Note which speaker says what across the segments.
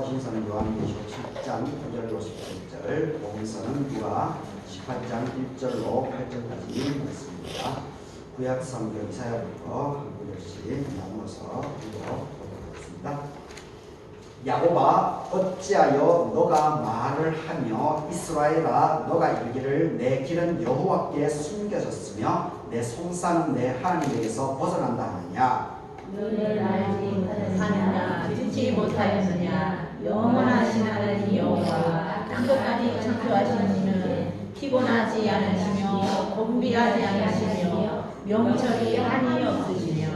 Speaker 1: 오신서는 요한계시록 7장 9절로 17절, 복음서는 누가 18장 1절로 8절까지 말씀입니다. 구약 성경 이사야부터 한 구절씩 나누어서 읽어보도록 하겠습니다. 야곱아, 어찌하여 너가 말을 하며 이스라엘아, 너가 이르기를 내 길은 여호와께 숨겨졌으며 내 송사는 내 하나님에게서 벗어난다 하느냐.
Speaker 2: 너를 알지 못하느냐, 듣지 못하였느냐. 영원하신 하나님 여호와, 땅끝까지 창조하신 이는 피곤하지 않으시며 곤비하지 않으시며 명철이 한이 없으시며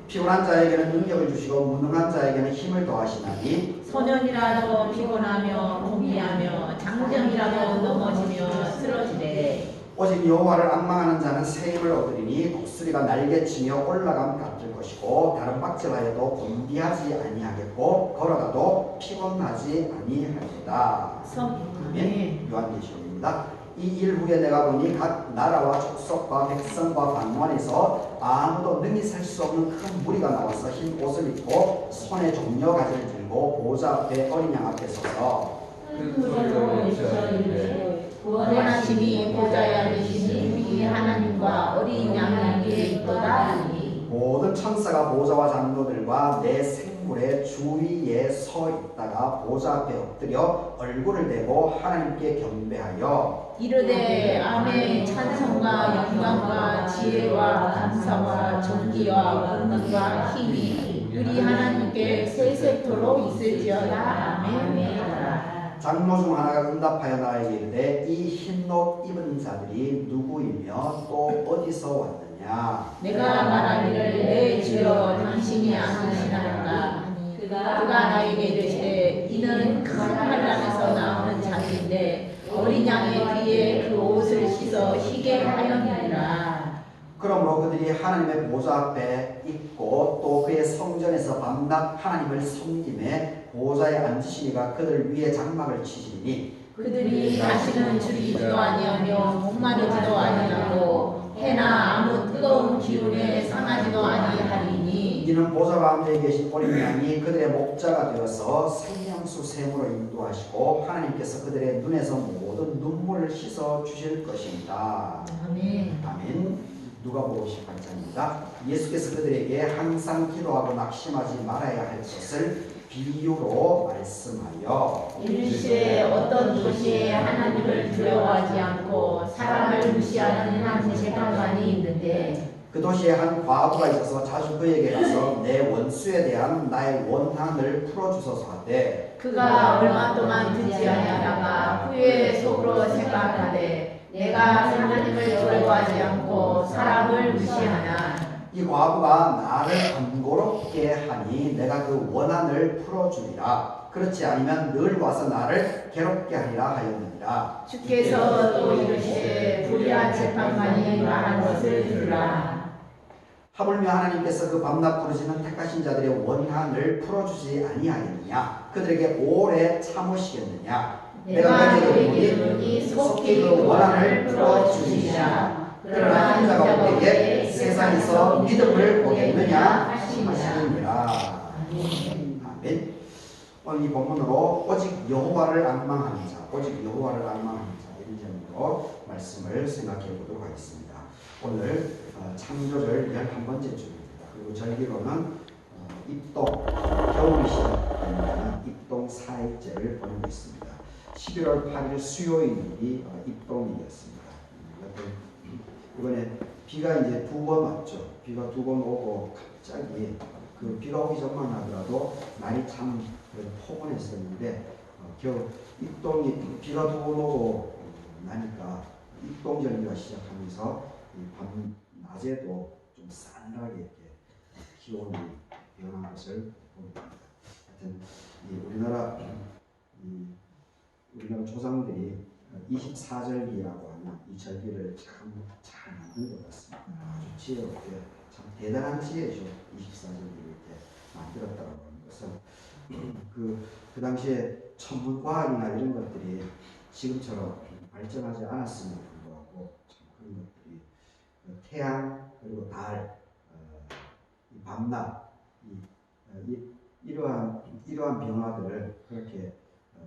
Speaker 1: 피곤한 자에게는 능력을 주시고 무능한 자에게는 힘을 더하시나니
Speaker 2: 소년이라도 피곤하며 곤비하며 장정이라도 넘어지며 쓰러지되
Speaker 1: 오직 여호와를 앙망하는 자는 새 힘을 얻으리니 독수리가 날개치며 올라감 같을 것이고 다른 박질하여도 곤비하지 아니하겠고 걸어가도 피곤하지 아니하리로다. 아멘. 요한계시록입니다. 이 일 후에 내가 보니 각 나라와 족속과 백성과 방언에서 아무도 능히 살 수 없는 큰 무리가 나와서 흰 옷을 입고 손에 종려 가지를 들고 보좌 앞에 어린 양 앞에 서서
Speaker 2: 큰 소리로 외쳐 이르되 구원하심이 보좌에 앉으신 우리 하나님과 어린 양에게 있도다 하니
Speaker 1: 모든 천사가 보좌와 장로들과 내 생물의 주위에 서 있다가 보좌 앞에 엎드려 얼굴을 대고 하나님께 경배하여
Speaker 2: 이르되 아멘. 찬송과 영광과 지혜와 감사와 존귀와 권능과 힘이 우리 하나님께 세세토록 있을지어다. 아멘.
Speaker 1: 장로 중 하나가 응답하여 나에게 이르되 이 흰옷 입은 자들이 누구이며 또 어디서 왔느냐.
Speaker 2: 내가 말하기를 내 주여 당신이 아시나이까. 그가 나에게 이르시되 이는 큰 환란에서 나오는 자들인데 어린 양의 뒤에 그 옷을 씻어 희게 하였느니라.
Speaker 1: 그러므로 그들이 하나님의 보좌 앞에 있고 또 그의 성전에서 밤낮 하나님을 섬김에 보좌에 앉으시니가 그들 위에 장막을 치시니
Speaker 2: 그들이 다시는 줄이지도 아니하며 목마르지도 아니하고 해나 아무 뜨거운 기운에 상하지도 아니하리니
Speaker 1: 이는 보좌 가운데 계신 어린 양이 그들의 목자가 되어서 생명수 샘으로 인도하시고 하나님께서 그들의 눈에서 모든 눈물을 씻어 주실 것입니다.
Speaker 2: 아멘.
Speaker 1: 아멘. 누가복음 18장입니다. 예수께서 그들에게 항상 기도하고 낙심하지 말아야 할 것을 비유로 말씀하여
Speaker 2: 이르시되 어떤 도시에 하나님을 두려워하지 않고 사람을 무시하는 한 재판관이 있는데
Speaker 1: 그 도시에 한 과부가 있어서 자주 그에게 가서 내 원수에 대한 나의 원한을 풀어주소서 하되
Speaker 2: 그가 얼마 동안 듣지 아니하다가 후에 속으로 생각하되 내가 하나님을 두려워하지 않고 사람을 무시하나
Speaker 1: 이 과부가 나를 번거롭게 하니 내가 그 원한을 풀어주리라. 그렇지 아니면 늘 와서 나를 괴롭게 하리라 하였느니라.
Speaker 2: 주께서 또 이르시되 불의한 재판관이 말한 것을 들으라.
Speaker 1: 하물며 하나님께서 그 밤낮 부르시는 택하신 자들의 원한을 풀어주지 아니하겠느냐. 그들에게 오래 참으시겠느냐.
Speaker 2: 내가 너에게 이르니 속히 그 원한을 풀어주시리라. 그러나 한 자가 우리에게 세상에서 믿음을 보겠느냐
Speaker 1: 하시니라. 아멘. 오늘 이 본문으로 오직 여호와를 앙망하는 자, 오직 여호와를 앙망하는 자 이런 제목으로 말씀을 생각해 보도록 하겠습니다. 오늘 창조절 11번째 주입니다. 그리고 절기로는 입동, 겨울이 시작되는 입동 4일째를 보내고 있습니다. 11월 8일 수요일이 입동이었습니다. 이번에 비가 이제 두 번 왔죠. 비가 두 번 오고 갑자기 그 비가 오기 전만 하더라도 날이 참 포근했었는데 겨우 입동이 비가 두 번 오고 나니까 입동 절기가 시작하면서 밤 낮에도 좀 싸늘하게 이렇게 기온이 변한 것을 봅니다. 하여튼 우리나라 조상들이 24절기라고 하는 이 절기를 참 잘 만든 것 같습니다. 아주 지혜롭게 참 대단한 지혜죠. 24절기를 이렇게 만들었다고 하는 것은 그 당시에 천문과학이나 이런 것들이 지금처럼 발전하지 않았음에도 불구하고 참 그런 것들이 태양 그리고 달, 이 밤낮, 이 이러한 변화들을 그렇게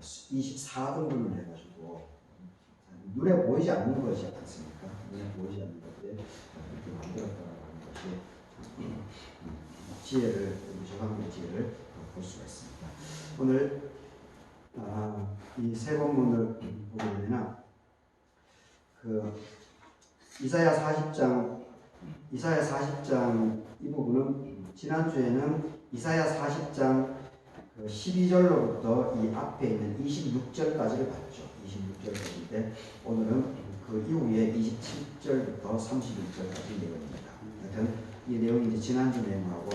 Speaker 1: 24등분을 해가지고 눈에 보이지 않는 것이 않습니까? 눈에 보이지 않는 것에 이렇게 만들었다라고 하는 것이 지혜를, 조상의 지혜를 볼 수가 있습니다. 오늘 이 세 본문을 보게 되면 그 이사야 40장 이 부분은 지난주에는 이사야 40장 12절로부터 이 앞에 있는 26절까지를 봤죠. 26절까지인데 오늘은 그 이후에 27절부터 31절까지 내용입니다. 하여튼 이 내용이 이제 지난주 내용하고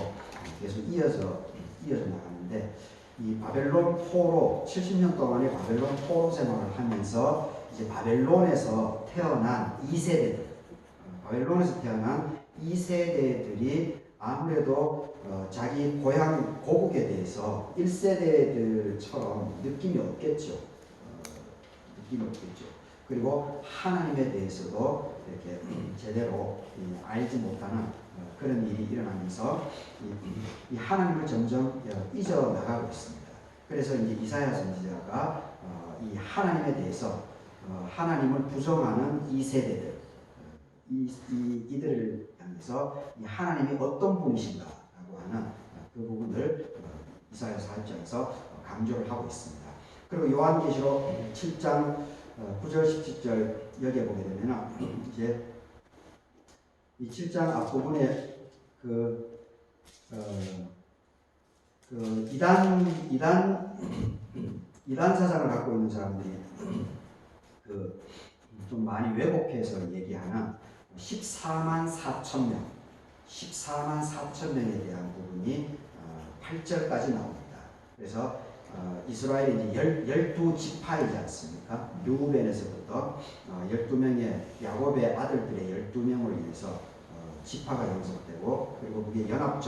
Speaker 1: 계속 이어져 나가는데 이 바벨론 포로 70년 동안의 바벨론 포로 생활을 하면서 이제 바벨론에서 태어난 2세대들, 바벨론에서 태어난 2세대들이 아무래도 자기 고향 고국에 대해서 1세대들처럼 느낌이 없겠죠. 그리고 하나님에 대해서도 이렇게 제대로 알지 못하는 그런 일이 일어나면서 이 하나님을 점점 잊어나가고 있습니다. 그래서 이제 이사야 선지자가 이 하나님에 대해서 하나님을 부정하는 이 세대들, 이들을 향해서 이 하나님이 어떤 분이신가라고 하는 그 부분을 이사야 4장에서 강조를 하고 있습니다. 그리고 요한계시록 7장 9절 17절 여기에 보게 되면 이제 이 7장 앞부분에 이단 사상을 갖고 있는 사람들이 좀 많이 왜곡해서 얘기하는 14만 4천 명에 대한 부분이 8절까지 나옵니다. 그래서 이스라엘이 이제 12지파이지 않습니까? 르우벤에서부터 12명의 야곱의 아들들의 12명을 위해서 지파가 연속되고, 그리고 그게 연합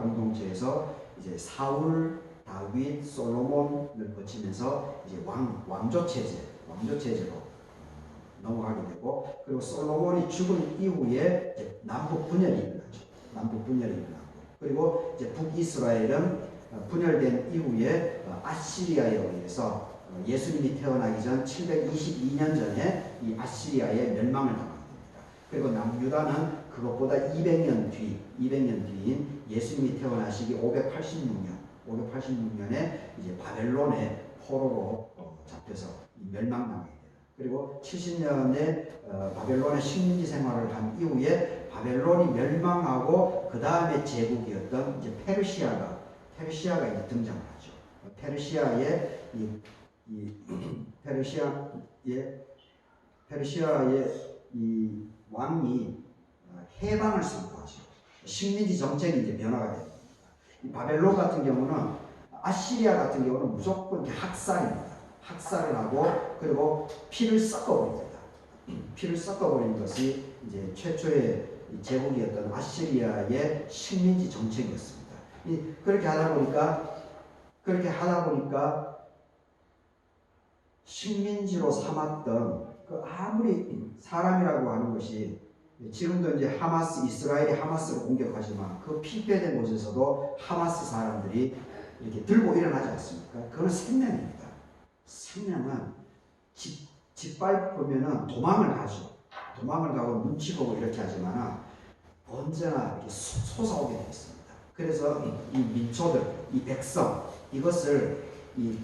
Speaker 1: 공동체에서 이제 사울, 다윗, 솔로몬을 거치면서 이제 왕조 체제로 넘어가게 되고, 그리고 솔로몬이 죽은 이후에 이제 남북 분열이 일어나고, 그리고 이제 북이스라엘은 분열된 이후에 아시리아에 의해서 예수님이 태어나기 전 722년 전에 이 아시리아의 멸망을 당합니다. 그리고 남유다는 그것보다 200년 뒤인 예수님이 태어나시기 586년에 이제 바벨론의 포로로 잡혀서 멸망당하게 됩니다. 그리고 70년의 바벨론의 식민지 생활을 한 이후에 바벨론이 멸망하고 그 다음에 제국이었던 이제 페르시아가 이제 등장을 하죠. 페르시아의 이 왕이 해방을 선포하죠. 식민지 정책이 이제 변화가 됩니다. 이 바벨론 같은 경우는, 아시리아 같은 경우는 무조건 학살입니다. 학살을 하고, 그리고 피를 섞어버립니다. 피를 섞어버린 것이 이제 최초의 제국이었던 아시리아의 식민지 정책이었습니다. 그렇게 하다 보니까 식민지로 삼았던 아무리 사람이라고 하는 것이, 지금도 이제 이스라엘이 하마스를 공격하지만 그 피폐된 곳에서도 하마스 사람들이 이렇게 들고 일어나지 않습니까? 그건 생명입니다. 생명은 짓밟으면은 도망을 가고 눈치 보고 이렇게 하지만 언제나 이렇게 솟아오게 되어 있습니다. 그래서 이 민초들, 이 백성, 이것을 이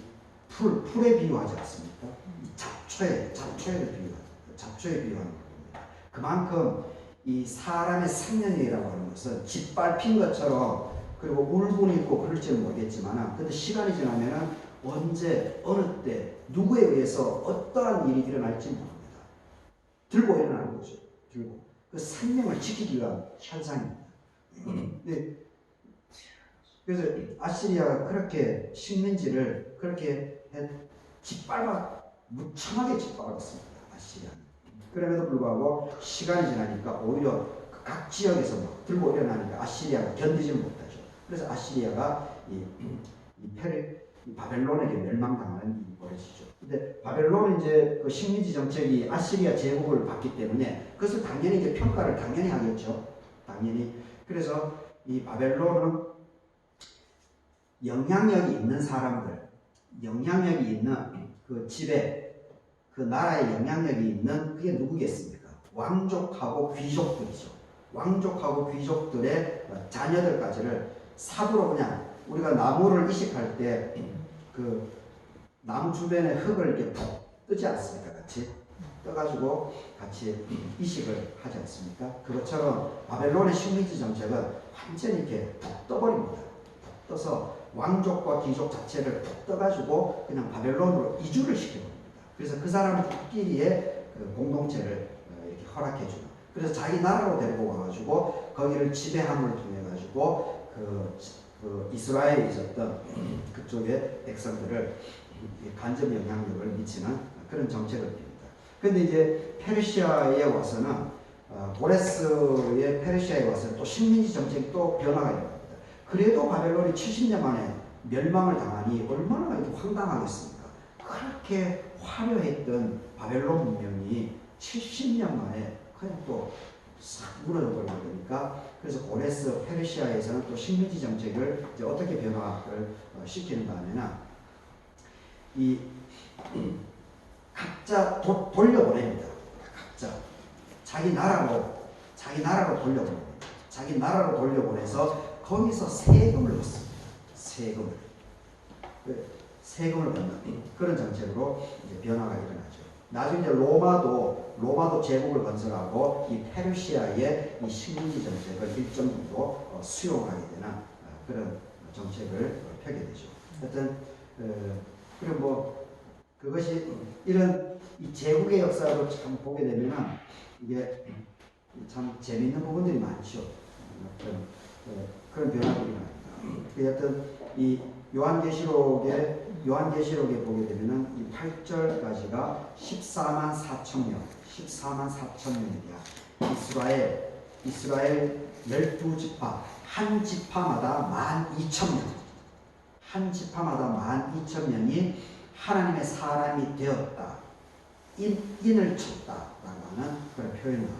Speaker 1: 풀에 비유하지 않습니까? 이 잡초에 비유하는 겁니다. 그만큼 이 사람의 생명이라고 하는 것은 짓밟힌 것처럼, 그리고 울분이 있고 그럴지는 모르겠지만, 근데 시간이 지나면은 언제, 어느 때, 누구에 의해서 어떠한 일이 일어날지 모릅니다. 들고 일어나는 거죠. 그 생명을 지키기 위한 현상입니다. 네. 그래서 아시리아가 그렇게 식민지를 그렇게 무참하게 짓밟았습니다. 아시리아는. 그럼에도 불구하고 시간이 지나니까 오히려 각 지역에서 막 들고 일어나니까 아시리아가 견디지 못하죠. 그래서 아시리아가 이 바벨론에게 멸망당하는 일이 벌어지죠. 근데 바벨론은 이제 그 식민지 정책이 아시리아 제국을 받기 때문에 그것을 당연히 이제 평가를 당연히 하겠죠. 당연히. 그래서 이 바벨론은 영향력이 있는 사람들, 영향력이 있는 그 집에, 그 나라에 영향력이 있는 그게 누구겠습니까? 왕족하고 귀족들이죠. 왕족하고 귀족들의 자녀들까지를 삽으로 그냥 우리가 나무를 이식할 때 그 나무 주변에 흙을 이렇게 푹 뜨지 않습니까? 같이 떠가지고 같이 이식을 하지 않습니까? 그것처럼 바벨론의 식민지 정책은 완전히 이렇게 푹 떠버립니다. 푹 떠서 왕족과 귀족 자체를 푹 떠가지고 그냥 바벨론으로 이주를 시켜버립니다. 그래서 그 사람들끼리의 그 공동체를 이렇게 허락해주는. 그래서 자기 나라로 데리고 와가지고 거기를 지배함을 통해 가지고 그 이스라엘에 있었던 그쪽의 백성들을 간접 영향력을 미치는 그런 정책을 펴니다. 그런데 이제 페르시아에 와서는 고레스의 페르시아에 와서는 또 식민지 정책이 또 변화가 일어납니다. 그래도 바벨론이 70년 만에 멸망을 당하니 얼마나 이렇게 황당하겠습니까? 그렇게 화려했던 바벨론 문명이 70년 만에 그냥 또 싹 무너져 버리니까, 그래서 고레스 페르시아에서는 또 식민지 정책을 이제 어떻게 변화를 시키는가 하면은 이 각자 돌려보냅니다. 각자 자기 나라로 돌려보냅니다. 자기 나라로 돌려보내서 거기서 세금을 받습니다. 세금을 받는 그런 정책으로 이제 변화가 일어나죠. 나중에 이제 로마도 제국을 건설하고 이 페르시아의 이 식민지 정책을 일정 정도 수용하게 되는 그런 정책을 펴게 되죠. 하여튼 그리고 뭐 그것이 이런 이 제국의 역사로 참 보게 되면은 이게 참 재미있는 부분들이 많죠. 그런 변화들이 많습니다. 하여튼 이 요한계시록에 보게 되면은 이 8절까지가 14만 4천 명에 대한 이스라엘 12지파, 한 지파마다 12,000명, 한 지파마다 12,000명이 하나님의 사람이 되었다, 인을 쳤다라고 하는 그런 표현을 합니다.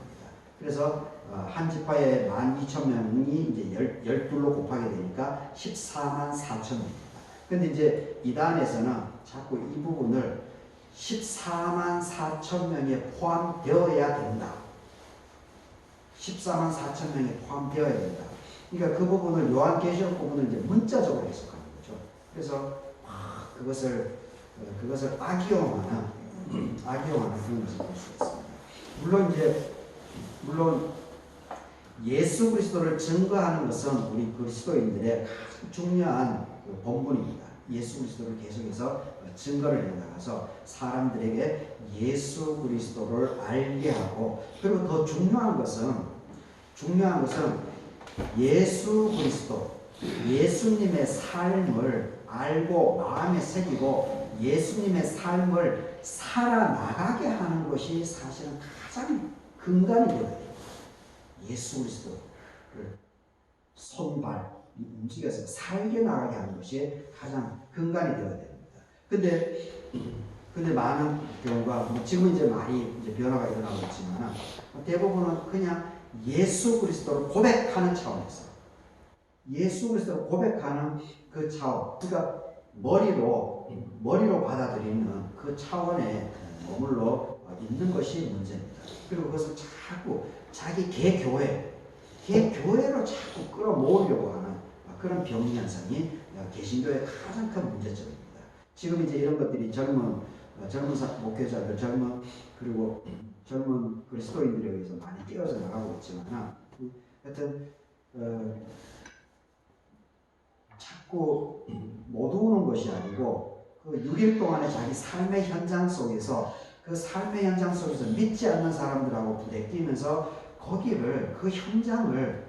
Speaker 1: 그래서 한 지파에 12,000명이 이제 12로 곱하게 되니까 14만 4천명입니다. 근데 이제 이단에서는 자꾸 이 부분을 14만 4천 명에 포함되어야 된다. 14만 4천 명에 포함되어야 된다. 그러니까 그 부분을 요한계시록 부분을 이제 문자적으로 해석하는 거죠. 그래서 그것을 악용하는 그런 것을 볼 수 있습니다. 물론 예수 그리스도를 증거하는 것은 우리 그리스도인들의 가장 중요한 본분입니다. 예수 그리스도를 계속해서 증거를 해나가서 사람들에게 예수 그리스도를 알게 하고, 그리고 더 중요한 것은 예수 그리스도, 예수님의 삶을 알고 마음에 새기고 예수님의 삶을 살아나가게 하는 것이 사실은 가장 근간이 되어야 돼요. 예수 그리스도를 손발 움직여서 살게 나가게 하는 것이 가장 근간이 되어야 됩니다. 근데 많은 경우가 지금 이제 많이 이제 변화가 일어나고 있지만 대부분은 그냥 예수 그리스도를 고백하는 차원에서, 예수 그리스도를 고백하는 그 차원, 그러니까 머리로 받아들이는 그 차원에 머물러 있는 것이 문제입니다. 그리고 그것을 자꾸 자기 개교회로 자꾸 끌어모으려고 하는 그런 병현상이 개신교의 가장 큰 문제점입니다. 지금 이제 이런 것들이 젊은 목회자들, 그리고 젊은 그리스도인들에 의해서 많이 깨어져 나가고 있지만, 하여튼 자꾸 못 오는 것이 아니고 그 6일 동안의 자기 삶의 현장 속에서 믿지 않는 사람들하고 부대끼면서 그 현장을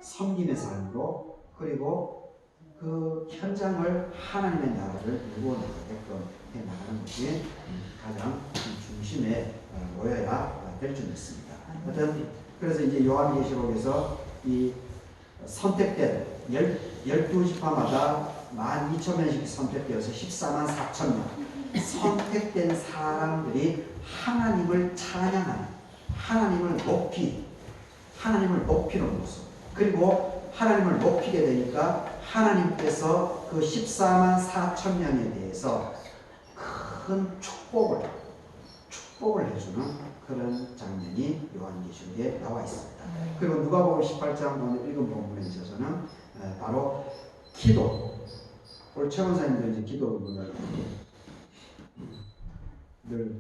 Speaker 1: 섬김의 삶으로, 그리고 그 현장을 하나님의 나라를 이루어 나가게끔 해 나가는 것이 가장 중심에 놓여야 될 줄 믿습니다. 그래서 이제 요한계시록에서 이 선택된 12지파마다 12,000명씩 선택되어서 14만 4천 명 선택된 사람들이 하나님을 찬양하는, 하나님을 높이는 모습, 그리고 하나님을 높이게 되니까 하나님께서 그 그 14만 4천 명에 대해서 큰 축복을 해주는 그런 장면이 요한계시록에 나와 있습니다. 그리고 누가복음 18장 오늘 읽은 본문에 있어서는 바로 기도. 우리 최 원사님도 이제 기도 부분을 늘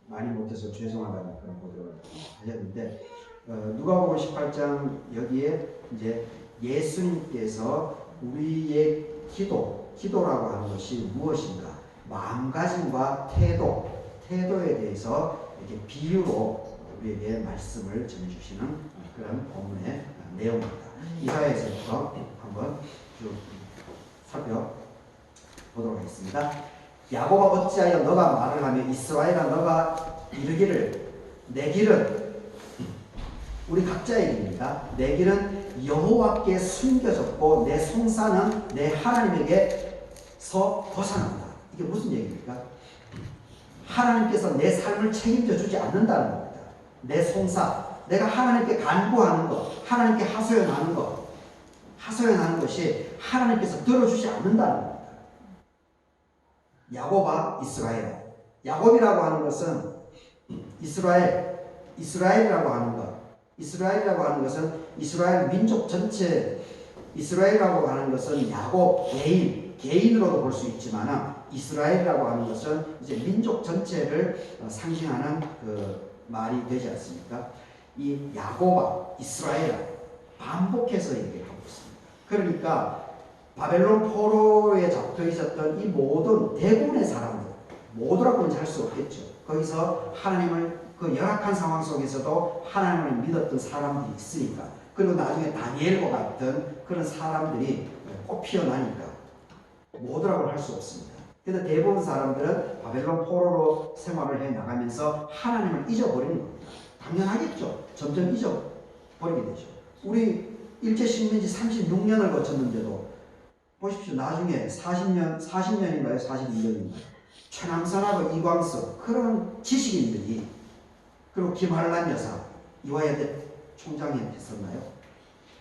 Speaker 1: 많이 못해서 죄송하다는 그런 보도를 하셨는데, 누가복음 18장 여기에 이제 예수님께서 우리의 기도라고 하는 것이 무엇인가, 마음가짐과 태도에 대해서 이렇게 비유로 우리에게 말씀을 전해주시는 그런 본문의 내용입니다. 이사야에서부터 한번 쭉 살펴보도록 하겠습니다. 야곱아 어찌하여 너가 말을 하며 이스라엘아 너가 이르기를 내 길은, 우리 각자의 길입니다. 내 길은 여호와께 숨겨졌고 내 송사는 내 하나님에게서 벗어난다. 이게 무슨 얘기입니까? 하나님께서 내 삶을 책임져 주지 않는다는 겁니다. 내 송사, 내가 하나님께 간구하는 것, 하나님께 하소연하는 것이 하나님께서 들어주지 않는다는 겁니다. 야곱아 이스라엘. 야곱이라고 하는 것은 이스라엘이라고 하는 것. 이스라엘이라고 하는 것은 이스라엘 민족 전체, 이스라엘이라고 하는 것은 야곱 개인으로도 볼 수 있지만 이스라엘이라고 하는 것은 이제 민족 전체를 상징하는 그 말이 되지 않습니까? 이 야곱아 이스라엘 반복해서 얘기하고 있습니다. 그러니까 바벨론 포로에 잡혀 있었던 이 모든 대부분의 사람들, 모두라고는 할 수 없겠죠. 거기서 하나님을 그 열악한 상황 속에서도 하나님을 믿었던 사람들이 있으니까, 그리고 나중에 다니엘과 같은 그런 사람들이 꽃 피어나니까 모두라고 할 수 없습니다. 그런데 대부분 사람들은 바벨론 포로로 생활을 해 나가면서 하나님을 잊어버리는 겁니다. 당연하겠죠. 점점 잊어버리게 되죠. 우리 일제 식민지 36년을 거쳤는데도 보십시오. 나중에 40년인가요? 41년인가요? 최남선하고 이광석 그런 지식인들이, 그리고 김한란 여사, 이화여대 총장이 했었나요?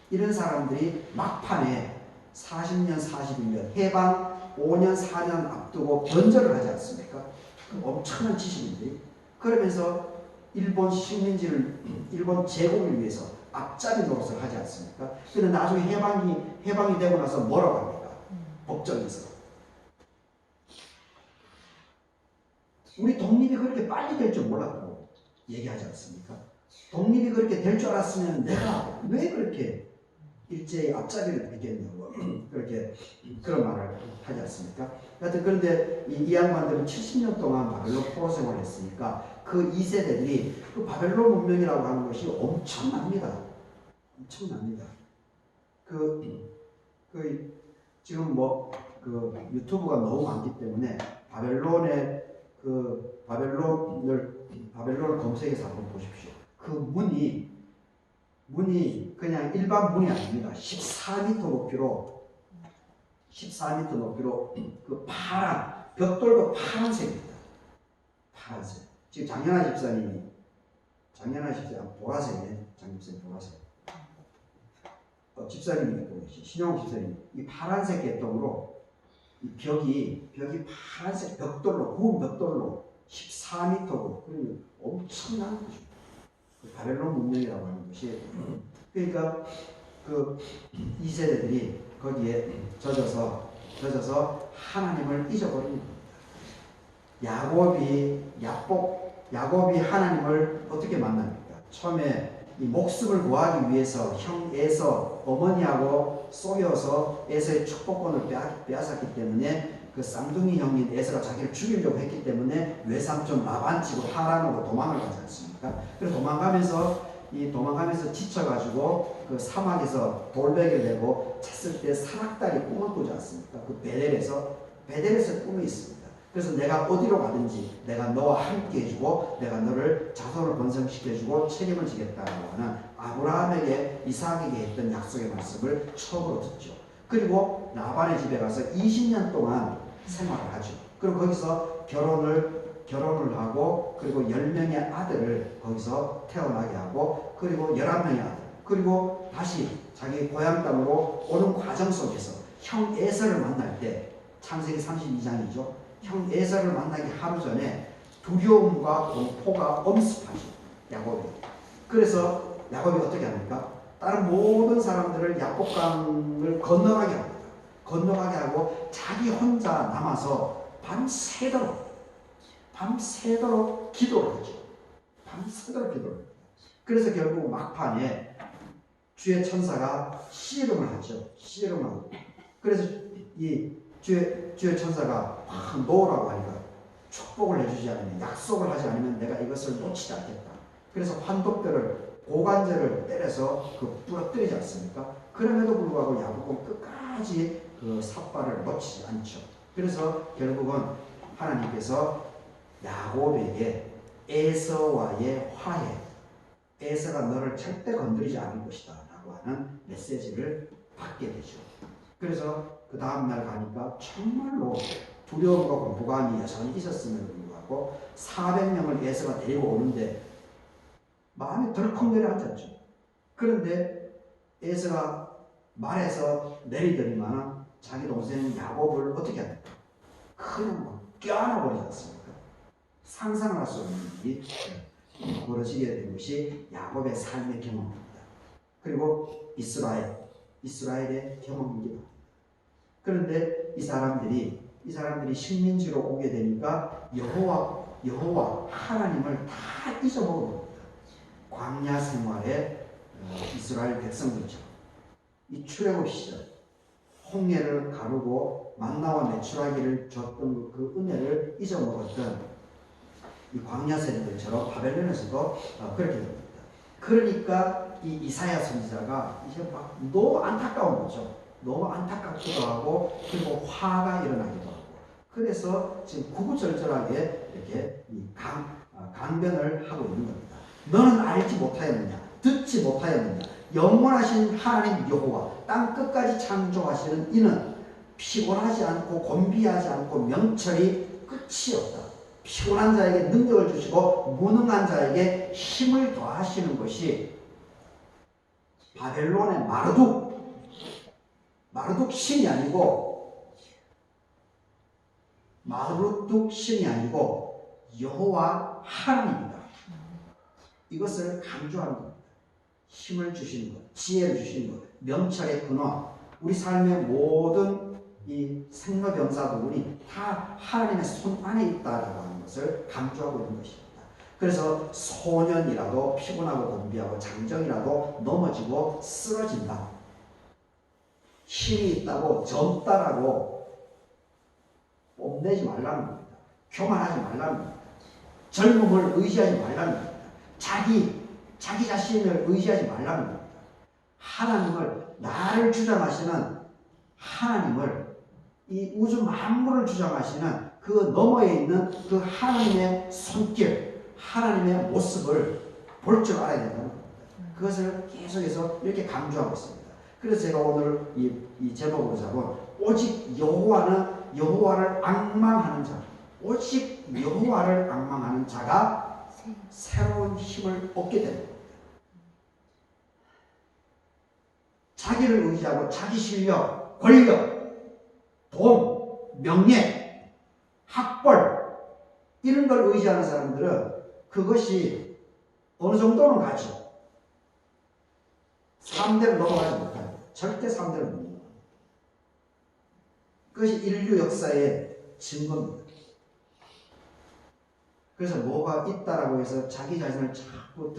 Speaker 1: 이런 사람들이 막판에 40년, 41년, 해방 5년, 4년 앞두고 변절을 하지 않습니까? 그 엄청난 지식인들이. 그러면서 일본 제국을 위해서 앞잡이 노릇을 하지 않습니까? 그런데 나중에 해방이 되고 나서 뭐라고 합니까? 법정에서. 우리 독립이 그렇게 빨리 될 줄 몰랐다고 얘기하지 않습니까? 독립이 그렇게 될 줄 알았으면 내가 왜 그렇게 일제히 앞잡이를 했겠냐고 그렇게 그런 말을 하지 않습니까? 하여튼 그런데 이 양반들은 70년 동안 바벨론 포로 생활을 했으니까 그 2세대들이 그 바벨론 문명이라고 하는 것이 엄청납니다. 지금 유튜브가 너무 많기 때문에 바벨론을 검색해서 한번 보십시오. 그 문이 그냥 일반 문이 아닙니다. 14m 높이로 그 파란 벽돌도 파란색입니다. 파란색. 지금 장현아 집사님 보라색이네. 장집사님 보라색. 집사님이 보이시 신영 집사님 이 파란색 개똥으로 이 벽이 파란색 벽돌로 구운 벽돌로 14m고 그러면 엄청난 거죠. 그 바벨론 문명이라고 하는 것이. 그러니까 그 2세대들이 거기에 젖어서 하나님을 잊어버린 겁니다. 야곱이 하나님을 어떻게 만납니까? 처음에 이 목숨을 구하기 위해서 형 에서 어머니하고 속여서 에서의 축복권을 빼앗았기 때문에 그 쌍둥이 형인 에서가 자기를 죽이려고 했기 때문에 외삼촌 라반 집으로 하란으로 도망을 가지 않습니까? 그래서 도망가면서 지쳐가지고 그 사막에서 돌베개를 내고 잤을 때 사락다리 꿈을 꾸지 않습니까? 그 베델에서 꿈이 있습니다. 그래서 내가 어디로 가든지 내가 너와 함께 해주고 내가 너를 자손을 번성시켜주고 책임을 지겠다고 하는 아브라함에게 이삭에게 했던 약속의 말씀을 처음으로 듣죠. 그리고 라반의 집에 가서 20년 동안 생활을 하죠. 그리고 거기서 결혼을 하고 그리고 10명의 아들을 거기서 태어나게 하고 그리고 11명의 아들 그리고 다시 자기 고향 땅으로 오는 과정 속에서 형 에서를 만날 때 창세기 32장이죠. 형 에서를 만나기 하루 전에 두려움과 공포가 엄습하죠. 야곱이. 그래서 야곱이 어떻게 합니까? 다른 모든 사람들을 야복강을 건너가게 합니다. 건너가게 하고 자기 혼자 남아서 밤새도록 기도를 하죠. 밤새도록 기도를 합니다. 그래서 결국 막판에 주의 천사가 씨름을 하죠. 씨름을 하고. 그래서 이 주의 천사가 막 놓으라고 하니까 축복을 해주지 않으면, 약속을 하지 않으면 내가 이것을 놓치지 않겠다. 그래서 환도뼈를, 고관절을 때려서 부러뜨리지 않습니까? 그럼에도 불구하고 야곱은 끝까지 그 삿발을 놓치지 않죠. 그래서 결국은 하나님께서 야곱에게 에서와의 화해, 에서가 너를 절대 건드리지 않을 것이다 라고 하는 메시지를 받게 되죠. 그래서 그 다음날 가니까 정말로 두려움과 공포감이 여전히 있었음에도 불구하고 400명을 에서가 데리고 오는데 마음이 덜컥 내려앉았죠. 그런데 에서가 말해서 내리더니만 자기 동생 야곱을 어떻게 합니까? 그냥 껴안아버리지 않습니까? 상상을 할 수 없는 일이 벌어지게 된 것이 야곱의 삶의 경험입니다. 그리고 이스라엘의 경험입니다. 그런데 이 사람들이 식민지로 오게 되니까 여호와 하나님을 다 잊어먹은 겁니다. 광야 생활의 이스라엘 백성들처럼 이 출애굽 시절 홍해를 가르고 만나와 메추라기를 줬던 그 은혜를 잊어먹었던 이 광야 세대들처럼 바벨론에서도 그렇게 됩니다. 그러니까 이 이사야 선지자가 이제 막 너무 안타까운 거죠. 너무 안타깝기도 하고 그리고 화가 일어나기도 하고 그래서 지금 구구절절하게 이렇게 강변을 하고 있는 겁니다. 너는 알지 못하였느냐? 듣지 못하였느냐? 영원하신 하나님 여호와 땅 끝까지 창조하시는 이는 피곤하지 않고 곤비하지 않고 명철이 끝이 없다. 피곤한 자에게 능력을 주시고 무능한 자에게 힘을 더하시는 것이 바벨론의 마르둑 신이 아니고 여호와 하나님이다. 이것을 강조하는 겁니다. 힘을 주시는 것, 지혜를 주시는 것, 명철의 근원, 우리 삶의 모든 이 생로병사 부분이 다 하나님의 손 안에 있다라고 하는 것을 강조하고 있는 것입니다. 그래서 소년이라도 피곤하고 곤비하고 장정이라도 넘어지고 쓰러진다. 힘이 있다고 젊다라고 뽐내지 말라는 겁니다. 교만하지 말라는 겁니다. 젊음을 의지하지 말라는 겁니다. 자기 자신을 의지하지 말라는 겁니다. 하나님을, 나를 주장하시는 하나님을, 이 우주 만물을 주장하시는 그 너머에 있는 그 하나님의 손길, 하나님의 모습을 볼 줄 알아야 된다는 겁니다. 그것을 계속해서 이렇게 강조하고 있습니다. 그래서 제가 오늘 이 제목으로 잡은 오직 여호와를 앙망하는 자, 오직 여호와를 앙망하는 자가 새로운 힘을 얻게 됩니다. 자기를 의지하고 자기 실력, 권력, 돈, 명예, 학벌 이런 걸 의지하는 사람들은 그것이 어느 정도는 가죠. 3대를 넘어가지 못합니다. 절대 3대를 못 넘어갑니다. 그것이 인류 역사의 증거입니다. 그래서 뭐가 있다라고 해서 자기 자신을 자꾸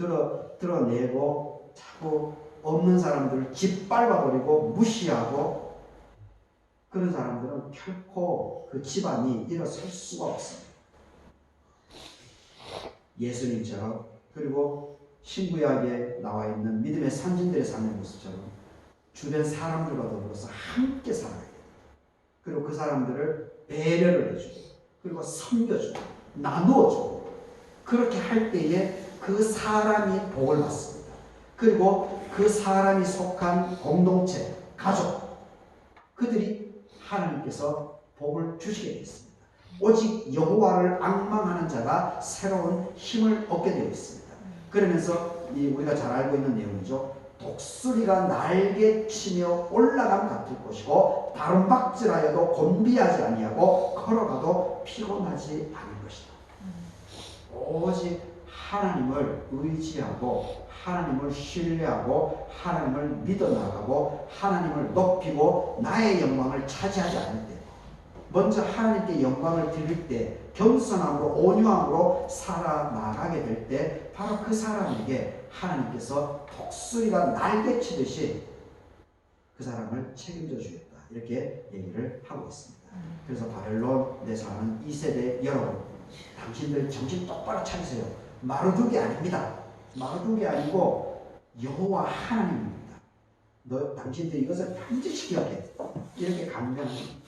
Speaker 1: 드러내고 자꾸 없는 사람들을 짓밟아버리고 무시하고 그런 사람들은 결코 그 집안이 일어설 수가 없습니다. 예수님처럼 그리고 신구약에 나와 있는 믿음의 선진들의 삶의 모습처럼 주변 사람들과 더불어서 함께 살아야 돼요. 그리고 그 사람들을 배려를 해주고 그리고 섬겨주고 나누어주고 그렇게 할 때에 그 사람이 복을 받습니다. 그리고 그 사람이 속한 공동체, 가족 그들이 하나님께서 복을 주시게 되어 있습니다. 오직 여호와를 앙망하는 자가 새로운 힘을 얻게 되어 있습니다. 그러면서 우리가 잘 알고 있는 내용이죠. 독수리가 날개치며 올라감 같을 것이고 다른 박질하여도 곤비하지 아니하고 걸어가도 피곤하지 않을 것이다. 오직 하나님을 의지하고 하나님을 신뢰하고 하나님을 믿어나가고 하나님을 높이고 나의 영광을 차지하지 않을 때, 먼저 하나님께 영광을 드릴 때 겸손함으로 온유함으로 살아나가게 될 때 바로 그 사람에게 하나님께서 독수리가 날개치듯이 그 사람을 책임져 주겠다, 이렇게 얘기를 하고 있습니다. 그래서 바벨론에 사는 2세대 여러분, 당신들 정신 똑바로 차리세요. 마르둑이 아닙니다. 마르둑이 아니고 여호와 하나님입니다. 당신들이 이것을 반드시 기억해. 이렇게 강변합니다.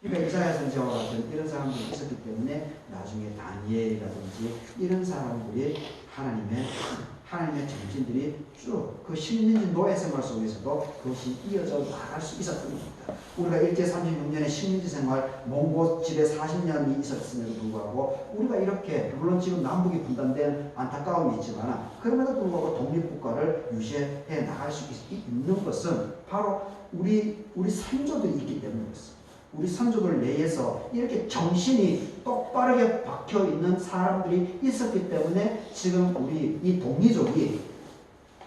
Speaker 1: 그러니까 이사야 선지자와 같은 이런 사람들이 있었기 때문에 나중에 다니엘이라든지 이런 사람들이 하나님의 정신들이 쭉 그 식민지 노예 생활 속에서도 그것이 이어져 나갈 수 있었던 겁니다. 우리가 일제 36년의 식민지 생활, 몽고 지배 40년이 있었음에도 불구하고 우리가 이렇게, 물론 지금 남북이 분단된 안타까움이 있지만 그럼에도 불구하고 독립국가를 유지해 나갈 수 있는 것은 바로 우리 선조들이 있기 때문이었습니다. 우리 선조들 내에서 이렇게 정신이 똑바르게 박혀 있는 사람들이 있었기 때문에 지금 우리 이 동이족이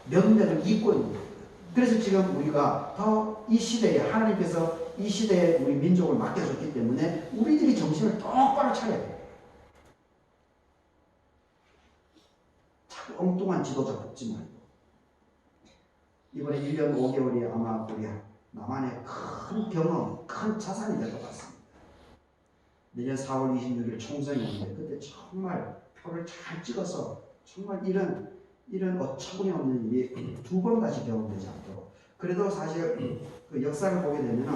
Speaker 1: 명맥을 잇고 있는 겁니다. 그래서 지금 우리가 더 이 시대에 하나님께서 이 시대에 우리 민족을 맡겨줬기 때문에 우리들이 정신을 똑바로 차려야 돼요. 자꾸 엉뚱한 지도자 뽑지 말고. 이번에 1년 5개월이 아마 우리 나만의 큰 경험, 큰 자산이 될 것 같습니다. 내년 4월 26일 총선이 오는데 그때 정말 표를 잘 찍어서 정말 이런 어처구니 없는 일이 두 번 다시 경험되지 않도록. 그래도 사실 그 역사를 보게 되면은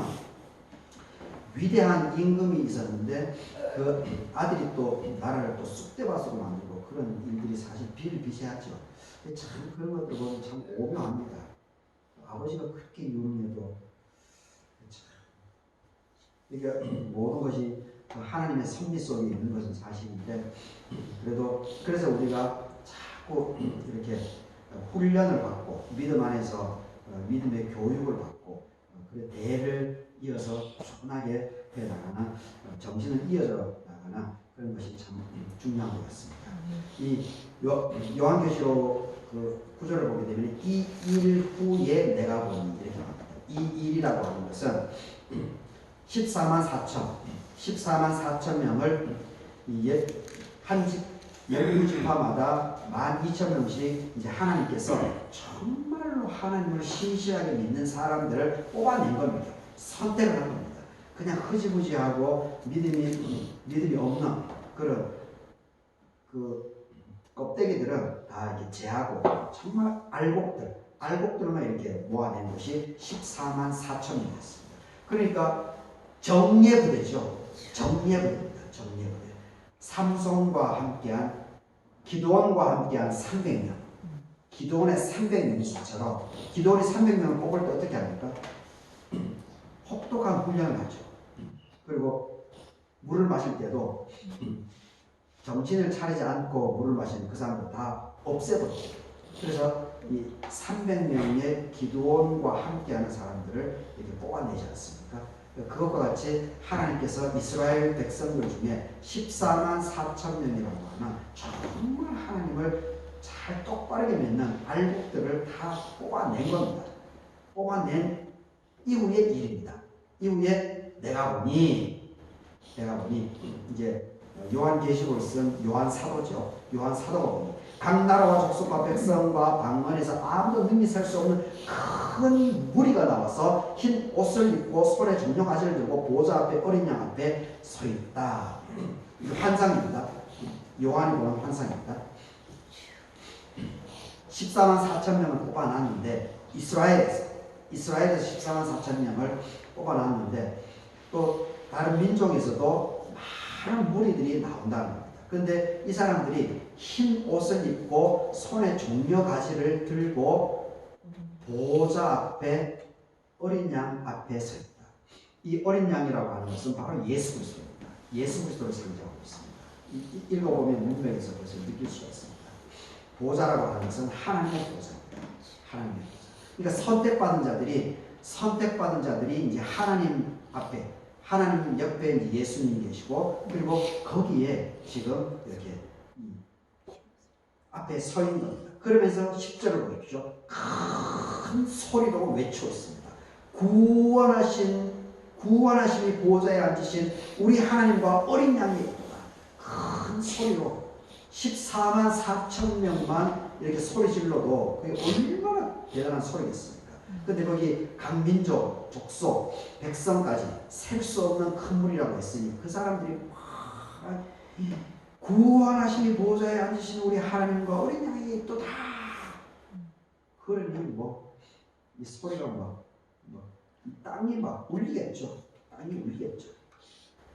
Speaker 1: 위대한 임금이 있었는데 그 아들이 또 나라를 또 쑥대밭으로 만들고 그런 일들이 사실 비일비재하죠. 참 그런 것들 보면 참 오묘합니다. 아버지가 그렇게 유능해도 그러니까 모든 것이 하나님의 섭리 속에 있는 것은 사실인데, 그래서 우리가 자꾸 이렇게 훈련을 받고 믿음 안에서 믿음의 교육을 받고 그래 대를 이어서 충분하게 해나가나 정신을 이어져 나가나 그런 것이 참 중요한 것 같습니다. 이 요한계시록 그 구절을 보게 되면 이 일 후에 내가 보니 이렇게 나옵니다. 이 일이라고 하는 것은 14만 4천 명을 한 열무지파마다 12,000명씩 이제 하나님께서 정말로 하나님을 신실하게 믿는 사람들을 뽑아낸 겁니다. 선택을 한 겁니다. 그냥 흐지부지하고 믿음이 없는 그런 그 껍데기들은 다 이렇게 제하고 정말 알곡들만 이렇게 모아낸 것이 14만 4천이었습니다. 그러니까 정예부대죠. 정예부대입니다. 정예부대. 삼손과 함께한 기드온과 함께한 300명. 기드온의 300명처럼 기드온이 300명을 뽑을 때 어떻게 합니까? 혹독한 훈련을 하죠. 그리고 물을 마실 때도 정신을 차리지 않고 물을 마시는 그 사람들 다 없애버려요. 그래서 이 300명의 기드온과 함께하는 사람들을 이렇게 뽑아내지 않습니까? 그것과 같이 하나님께서 이스라엘 백성들 중에 14만 4천 명이라고 하는 정말 하나님을 잘 똑바르게 믿는 알곡들을 다 뽑아낸 겁니다. 뽑아낸 이후의 일입니다. 이후에 내가 보니 이제 요한계시록을 쓴 요한 사도죠. 요한 사도가 봅니다. 각 나라와 족속과 백성과 방언에서 아무도 능히 설 수 없는 큰 무리가 나와서 흰 옷을 입고 손에 정령아지를 들고 보좌 앞에 어린 양 앞에 서 있다. 이거 환상입니다. 요한이 보는 환상입니다. 14만 4천 명을 뽑아놨는데 이스라엘에서 14만 4천 명을 뽑아놨는데 또 다른 민족에서도 많은 무리들이 나온다는 겁니다. 그런데 이 사람들이 흰 옷을 입고 손에 종려가지를 들고 보좌 앞에 어린 양 앞에 서 있다. 이 어린 양이라고 하는 것은 바로 예수 그리스도입니다. 예수 그리스도를 상징하고 있습니다. 읽어보면 문맥에서 그것을 느낄 수가 있습니다. 보좌라고 하는 것은 하나님의 보좌입니다. 하나님의 보좌. 그러니까 선택받은 자들이 이제 하나님 앞에, 하나님 옆에 이제 예수님 계시고, 그리고 거기에 지금 이렇게 앞에 서 있는 겁니다. 그러면서 10절을 보십시오. 큰 소리로 외치고 있습니다. 구원하심이 보호자에 앉으신 우리 하나님과 어린 양이 있구나. 큰 소리로 14만 4천 명만 이렇게 소리 질러도 그게 얼마나 대단한 소리겠습니까? 근데 거기 각 민족, 족속, 백성까지 셀 수 없는 큰 물이라고 했으니 그 사람들이 구원하심이 보호자에 앉으신 우리 하나님과 어린 양이 있도다. 그러니 이 소리가 이 땅이 울리겠죠. 땅이 울리겠죠.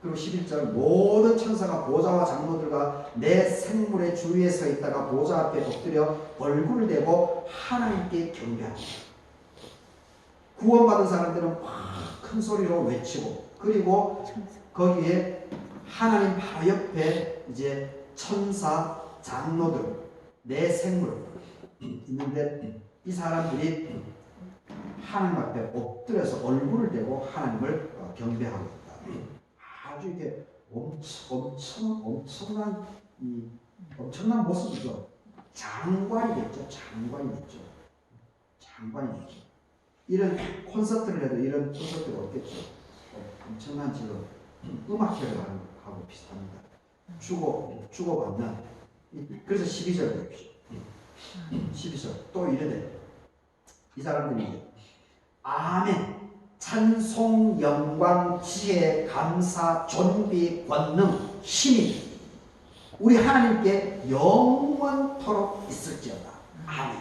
Speaker 1: 그리고 11절 모든 천사가 보좌와 장로들과 내 생물의 주위에 서 있다가 보좌 앞에 엎드려 얼굴을 대고 하나님께 경배합니다. 구원받은 사람들은 큰 소리로 외치고, 그리고 거기에 하나님 바로 옆에 이제 천사, 장로들, 내 생물 있는데 이 사람들이 하나님 앞에 엎드려서 얼굴을 대고 하나님을 경배하고 있다. 아주 이렇게 엄청난 모습이죠. 장관이겠죠. 이런 콘서트를 해도 이런 콘서트가 없겠죠. 엄청난 지금 음악회를 하고 비슷합니다. 주고받는. 그래서 12절 보십시오. 12절 또 이르되 이 사람들이 아멘 찬송 영광 지혜 감사 존귀 권능 힘이 우리 하나님께 영원토록 있을지어다. 아멘.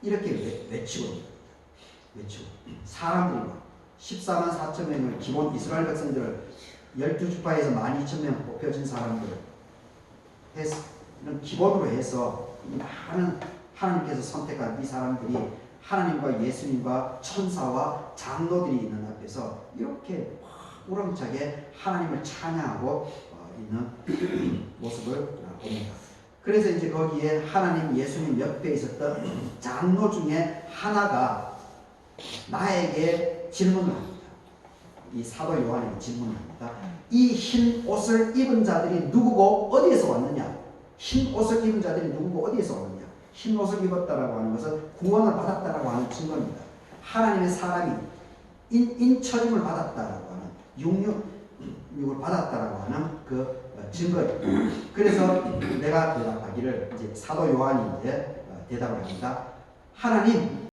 Speaker 1: 이렇게 외치고 사람들이 14만 4천 명을 기본 이스라엘 백성들을 12지파에서 12,000명 뽑혀진 사람들 기본으로 해서 많은 하나님께서 선택한 이 사람들이 하나님과 예수님과 천사와 장로들이 있는 앞에서 이렇게 우렁차게 하나님을 찬양하고 있는 모습을 봅니다. 그래서 이제 거기에 하나님 예수님 옆에 있었던 장로 중에 하나가 나에게 질문을 합니다. 이 사도 요한에게 질문을 합니다. 이 흰 옷을 입은 자들이 누구고 어디에서 왔느냐? 흰 옷을 입은 자들이 누구고 어디에서 왔느냐? 흰 옷을 입었다라고 하는 것은 구원을 받았다라고 하는 증거입니다. 하나님의 사람이 인처짐을 받았다라고 하는 육을 받았다라고 하는 그 증거입니다. 그래서 내가 대답하기를 이제 사도 요한이 이제 대답을 합니다. 하나님